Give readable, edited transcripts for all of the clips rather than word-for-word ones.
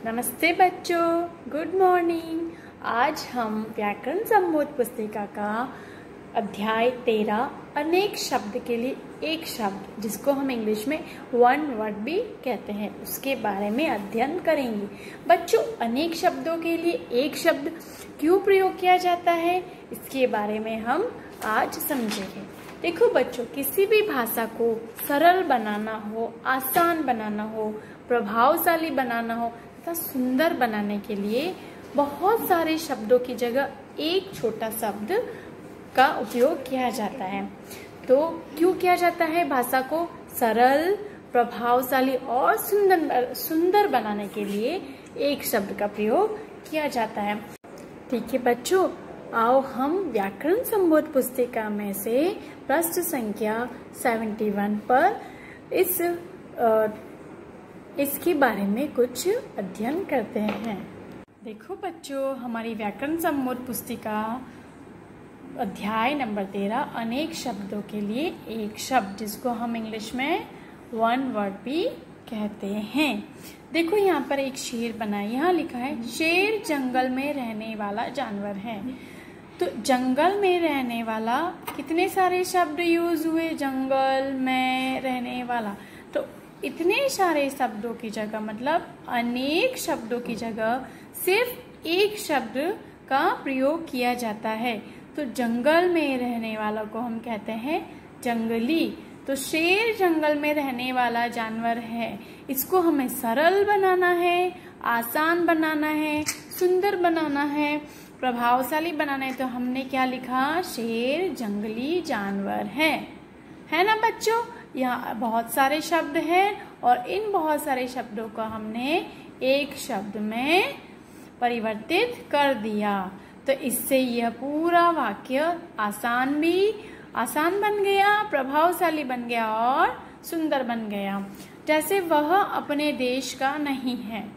नमस्ते बच्चों, good morning. आज हम व्याकरण संबोध पुस्तिका का अध्याय 13 अनेक शब्द के लिए एक शब्द, जिसको हम इंग्लिश में वन वर्ड भी कहते हैं, उसके बारे में अध्ययन करेंगे। बच्चों, अनेक शब्दों के लिए एक शब्द क्यों प्रयोग किया जाता है, इसके बारे में हम आज समझेंगे। देखो बच्चों, किसी भी भाषा को सरल बनाना हो, आसान बनाना हो, प्रभावशाली बनाना हो तथा सुंदर बनाने के लिए बहुत सारे शब्दों की जगह एक छोटा शब्द का उपयोग किया जाता है। तो क्यों किया जाता है? भाषा को सरल, प्रभावशाली और सुंदर बनाने के लिए एक शब्द का प्रयोग किया जाता है। ठीक है बच्चों, आओ हम व्याकरण संबोध पुस्तिका में से पृष्ठ संख्या 71 पर इसके बारे में कुछ अध्ययन करते हैं। देखो बच्चों, हमारी व्याकरण संबोध पुस्तिका अध्याय नंबर 13 अनेक शब्दों के लिए एक शब्द, जिसको हम इंग्लिश में वन वर्ड भी कहते हैं। देखो यहाँ पर एक शेर बना है, यहाँ लिखा है शेर जंगल में रहने वाला जानवर है। तो जंगल में रहने वाला, कितने सारे शब्द यूज हुए जंगल में रहने वाला। तो इतने सारे शब्दों की जगह, मतलब अनेक शब्दों की जगह सिर्फ एक शब्द का प्रयोग किया जाता है। तो जंगल में रहने वाला को हम कहते हैं जंगली। तो शेर जंगल में रहने वाला जानवर है, इसको हमें सरल बनाना है, आसान बनाना है, सुंदर बनाना है, प्रभावशाली बनाना है। तो हमने क्या लिखा? शेर जंगली जानवर है ना बच्चों। यहाँ बहुत सारे शब्द हैं और इन बहुत सारे शब्दों को हमने एक शब्द में परिवर्तित कर दिया। तो इससे यह पूरा वाक्य आसान बन गया, प्रभावशाली बन गया और सुंदर बन गया। जैसे वह अपने देश का नहीं है।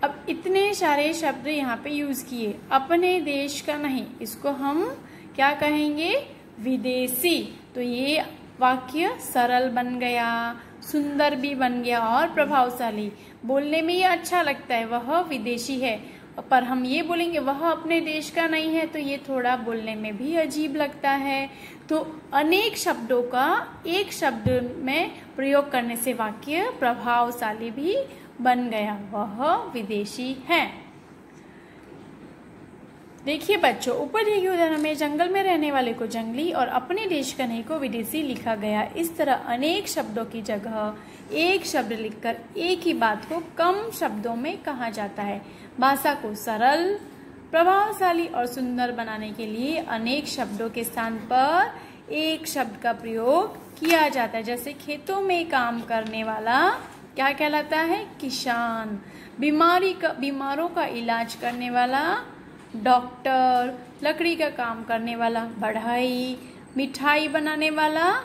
अब इतने सारे शब्द यहाँ पे यूज किए। अपने देश का नहीं, इसको हम क्या कहेंगे? विदेशी। तो ये वाक्य सरल बन गया, सुंदर भी बन गया और प्रभावशाली। बोलने में ये अच्छा लगता है, वह विदेशी है। पर हम ये बोलेंगे वह अपने देश का नहीं है, तो ये थोड़ा बोलने में भी अजीब लगता है। तो अनेक शब्दों का एक शब्द में प्रयोग करने से वाक्य प्रभावशाली भी बन गया, वह विदेशी है। देखिए बच्चों, ऊपर दिए गए उदाहरण में जंगल में रहने वाले को जंगली और अपने देश का नहीं को विदेशी लिखा गया। इस तरह अनेक शब्दों की जगह एक शब्द लिखकर एक ही बात को कम शब्दों में कहा जाता है। भाषा को सरल, प्रभावशाली और सुंदर बनाने के लिए अनेक शब्दों के स्थान पर एक शब्द का प्रयोग किया जाता है। जैसे खेतों में काम करने वाला क्या कहलाता है? किसान। बीमारों का इलाज करने वाला डॉक्टर। लकड़ी का काम करने वाला बढ़ई। मिठाई बनाने वाला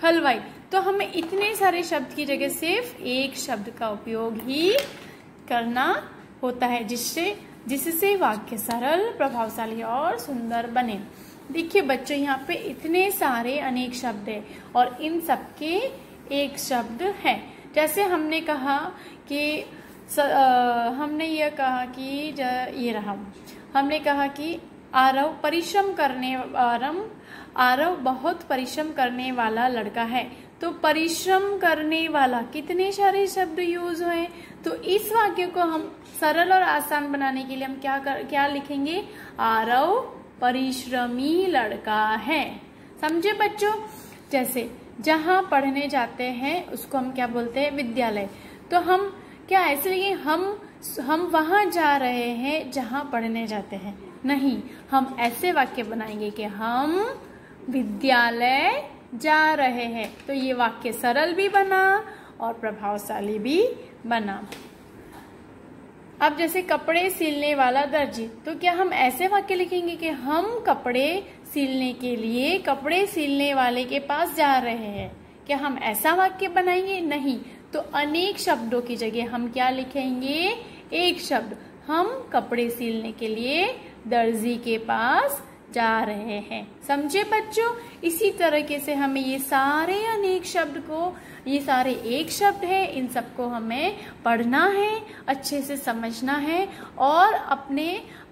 हलवाई। तो हमें इतने सारे शब्द की जगह सिर्फ एक शब्द का उपयोग ही करना होता है, जिससे वाक्य सरल, प्रभावशाली और सुंदर बने। देखिए बच्चों, यहाँ पे इतने सारे अनेक शब्द है और इन सबके एक शब्द है। जैसे हमने कहा कि हमने कहा कि आरव बहुत परिश्रम करने वाला लड़का है। तो परिश्रम करने वाला, कितने सारे शब्द यूज हुए। तो इस वाक्य को हम सरल और आसान बनाने के लिए हम क्या लिखेंगे? आरव परिश्रमी लड़का है। समझे बच्चों? जैसे जहाँ पढ़ने जाते हैं उसको हम क्या बोलते हैं? विद्यालय। तो हम क्या ऐसे लिखेंगे? हम वहां जा रहे हैं जहां पढ़ने जाते हैं? नहीं, हम ऐसे वाक्य बनाएंगे कि हम विद्यालय जा रहे हैं। तो ये वाक्य सरल भी बना और प्रभावशाली भी बना। अब जैसे कपड़े सिलने वाला दर्जी, तो क्या हम ऐसे वाक्य लिखेंगे कि हम कपड़े सिलने के लिए कपड़े सिलने वाले के पास जा रहे हैं? क्या हम ऐसा वाक्य बनाएंगे? नहीं। तो अनेक शब्दों की जगह हम क्या लिखेंगे? एक शब्द। हम कपड़े सिलने के लिए दर्जी के पास जा रहे हैं। समझे बच्चों? इसी तरीके से हमें ये सारे अनेक शब्द को, ये सारे एक शब्द है, इन सबको हमें पढ़ना है, अच्छे से समझना है और अपने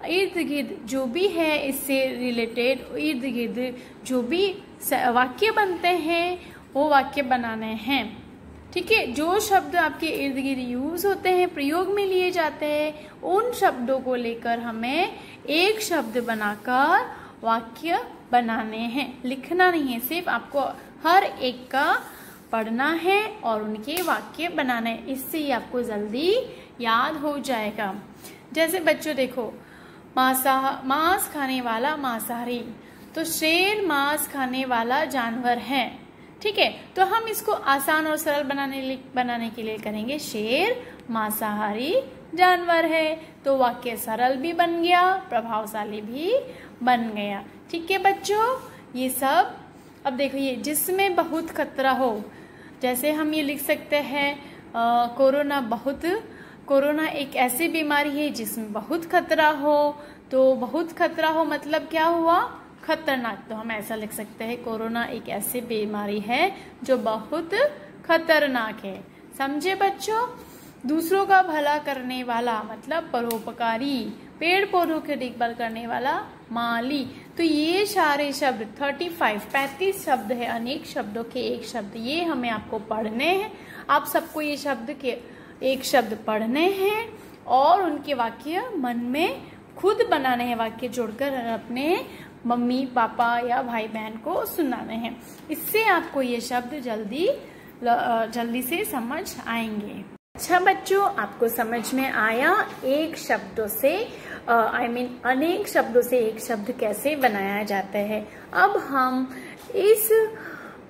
इर्द गिर्द जो भी है इससे रिलेटेड इर्द गिर्द जो भी वाक्य बनते हैं वो वाक्य बनाने हैं। ठीक है? जो शब्द आपके इर्द गिर्द यूज होते हैं, प्रयोग में लिए जाते हैं, उन शब्दों को लेकर हमें एक शब्द बनाकर वाक्य बनाने हैं। लिखना नहीं है, सिर्फ आपको हर एक का पढ़ना है और उनके वाक्य बनाने हैं। इससे ही आपको जल्दी याद हो जाएगा। जैसे बच्चों देखो, मांस खाने वाला मांसाहारी, तो शेर मांस खाने वाला जानवर है। ठीक है? तो हम इसको आसान और सरल बनाने के लिए करेंगे, शेर मांसाहारी जानवर है। तो वाक्य सरल भी बन गया, प्रभावशाली भी बन गया। ठीक है बच्चों? ये सब अब देखो, ये जिसमें बहुत खतरा हो, जैसे हम ये लिख सकते हैं कोरोना एक ऐसी बीमारी है जिसमें बहुत खतरा हो। तो बहुत खतरा हो मतलब क्या हुआ? खतरनाक। तो हम ऐसा लिख सकते हैं, कोरोना एक ऐसी बीमारी है जो बहुत खतरनाक है। समझे बच्चों? दूसरों का भला करने वाला मतलब परोपकारी, पेड़ पौधों की देखभाल करने वाला माली। तो ये सारे शब्द 35 शब्द है, अनेक शब्दों के एक शब्द, ये हमें आपको पढ़ने हैं। आप सबको ये शब्द के एक शब्द पढ़ने हैं और उनके वाक्य मन में खुद बनाने हैं, वाक्य जोड़कर अपने मम्मी पापा या भाई बहन को सुनाने हैं। इससे आपको ये शब्द जल्दी से समझ आएंगे। अच्छा बच्चों, आपको समझ में आया एक शब्दों से अनेक शब्दों से एक शब्द कैसे बनाया जाता है। अब हम इस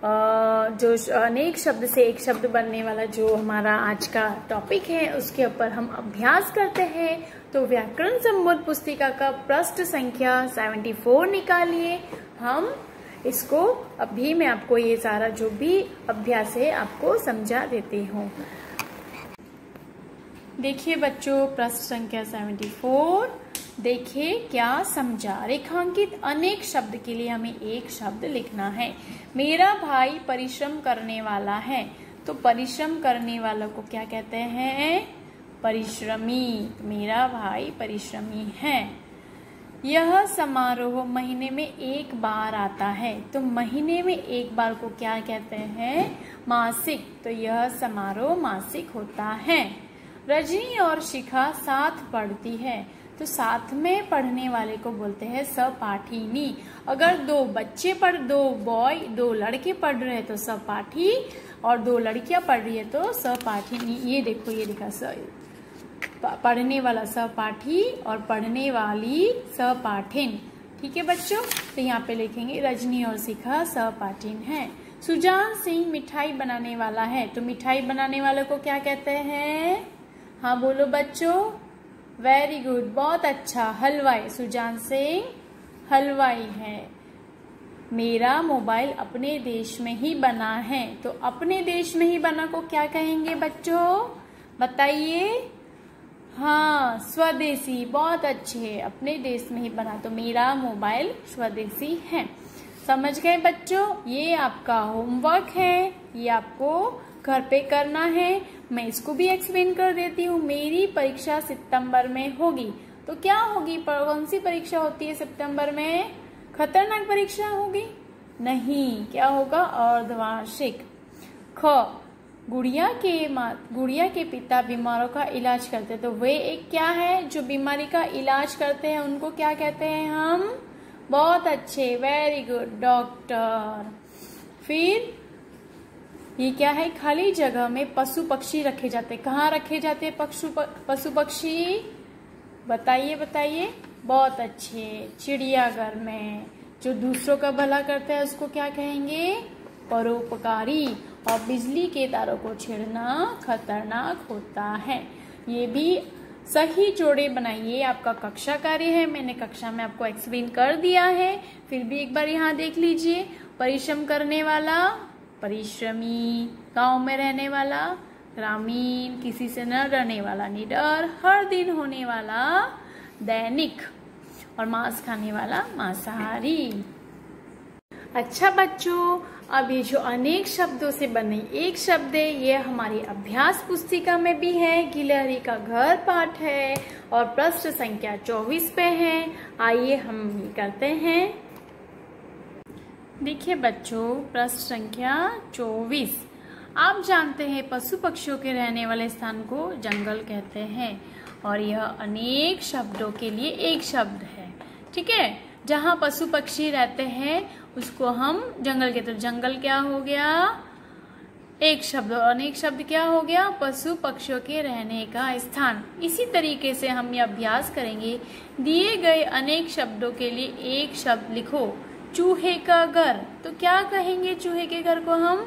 जो अनेक शब्द से एक शब्द बनने वाला जो हमारा आज का टॉपिक है उसके ऊपर हम अभ्यास करते हैं। तो व्याकरण संबोध पुस्तिका का पृष्ठ संख्या 74 निकालिए। हम इसको अभी मैं आपको ये सारा जो भी अभ्यास है आपको समझा देती हूँ। देखिए बच्चों, पृष्ठ संख्या 74 देखिए क्या समझा। रेखांकित अनेक शब्द के लिए हमें एक शब्द लिखना है। मेरा भाई परिश्रम करने वाला है। तो परिश्रम करने वालों को क्या कहते हैं? परिश्रमी। मेरा भाई परिश्रमी है। यह समारोह महीने में एक बार आता है। तो महीने में एक बार को क्या कहते हैं? मासिक। तो यह समारोह मासिक होता है। रजनी और शिखा साथ पढ़ती है। तो साथ में पढ़ने वाले को बोलते हैं सहपाठिनी। अगर दो लड़के पढ़ रहे हैं तो सहपाठी, और दो लड़कियां पढ़ रही है तो सहपाठिनी। ये देखो, ये लिखा पढ़ने वाला सहपाठी और पढ़ने वाली सहपाठिन। ठीक है बच्चों? तो यहाँ पे लिखेंगे रजनी और शिखा सहपाठिन है। सुजान सिंह मिठाई बनाने वाला है। तो मिठाई बनाने वाले को क्या कहते हैं? हाँ बोलो बच्चों, वेरी गुड, बहुत अच्छा, हलवाई। सुजान सिंह हलवाई है। मेरा मोबाइल अपने देश में ही बना है। तो अपने देश में ही बना को क्या कहेंगे बच्चों? बताइए। हाँ, स्वदेशी, बहुत अच्छे, अपने देश में ही बना। तो मेरा मोबाइल स्वदेशी है। समझ गए बच्चों? ये आपका होमवर्क है, ये आपको घर पे करना है। मैं इसको भी एक्सप्लेन कर देती हूँ। मेरी परीक्षा सितंबर में होगी। तो क्या होगी? कौन सी परीक्षा होती है सितंबर में? खतरनाक परीक्षा होगी? नहीं, क्या होगा? अर्धवार्षिक। ख, गुड़िया के पिता बीमारों का इलाज करते हैं। तो वे एक क्या है जो बीमारी का इलाज करते हैं, उनको क्या कहते हैं हम? बहुत अच्छे, वेरी गुड, डॉक्टर। फिर ये क्या है? खाली जगह में पशु पक्षी रखे जाते हैं। कहाँ रखे जाते हैं पशु पक्षी? बताइए। बहुत अच्छे, चिड़ियाघर में। जो दूसरों का भला करता है उसको क्या कहेंगे? परोपकारी। और बिजली के तारों को छेड़ना खतरनाक होता है। ये भी सही जोड़े बनाइए। आपका कक्षा कार्य है, मैंने कक्षा में आपको एक्सप्लेन कर दिया है। फिर भी एक बार यहाँ देख लीजिए। परिश्रम करने वाला परिश्रमी, गांव में रहने वाला ग्रामीण, किसी से न डरने वाला निडर, हर दिन होने वाला दैनिक, और मांस खाने वाला मांसाहारी। अच्छा बच्चों, अब ये जो अनेक शब्दों से बने एक शब्द है, ये हमारी अभ्यास पुस्तिका में भी है। गिलहरी का घर पाठ है और पृष्ठ संख्या 24 पे है। आइए हम करते हैं। देखिए बच्चों, पृष्ठ संख्या 24। आप जानते हैं पशु पक्षियों के रहने वाले स्थान को जंगल कहते हैं और यह अनेक शब्दों के लिए एक शब्द है। ठीक है, जहाँ पशु पक्षी रहते हैं उसको हम जंगल कहते हैं। जंगल क्या हो गया? एक शब्द। अनेक शब्द क्या हो गया? पशु पक्षियों के रहने का स्थान। इसी तरीके से हम ये अभ्यास करेंगे। दिए गए अनेक शब्दों के लिए एक शब्द लिखो। चूहे का घर, तो क्या कहेंगे? चूहे के घर को हम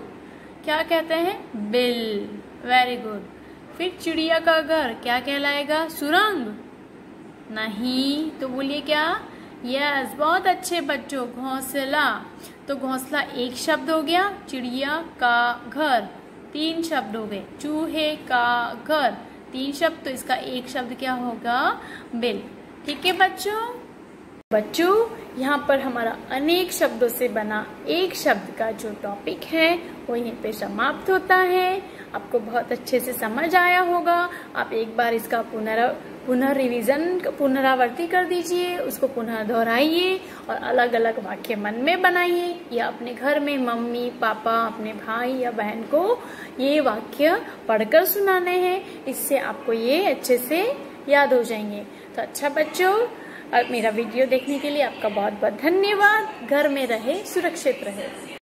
क्या कहते हैं? बिल। Very good. फिर चिड़िया का घर क्या कहलाएगा? सुरंग? नहीं, तो बोलिए क्या? यस, बहुत अच्छे बच्चों, घोंसला। तो घोंसला एक शब्द हो गया। चिड़िया का घर 3 शब्द हो गए। चूहे का घर 3 शब्द, तो इसका एक शब्द क्या होगा? बिल। ठीक है बच्चों, यहाँ पर हमारा अनेक शब्दों से बना एक शब्द का जो टॉपिक है वो यहीं पे समाप्त होता है। आपको बहुत अच्छे से समझ आया होगा। आप एक बार इसका पुनरावृत्ति कर दीजिए, उसको पुनः दोहराइए और अलग अलग वाक्य मन में बनाइए या अपने घर में मम्मी पापा, अपने भाई या बहन को ये वाक्य पढ़कर सुनाने हैं। इससे आपको ये अच्छे से याद हो जाएंगे। तो अच्छा बच्चों, मेरा वीडियो देखने के लिए आपका बहुत बहुत धन्यवाद। घर में रहे, सुरक्षित रहे।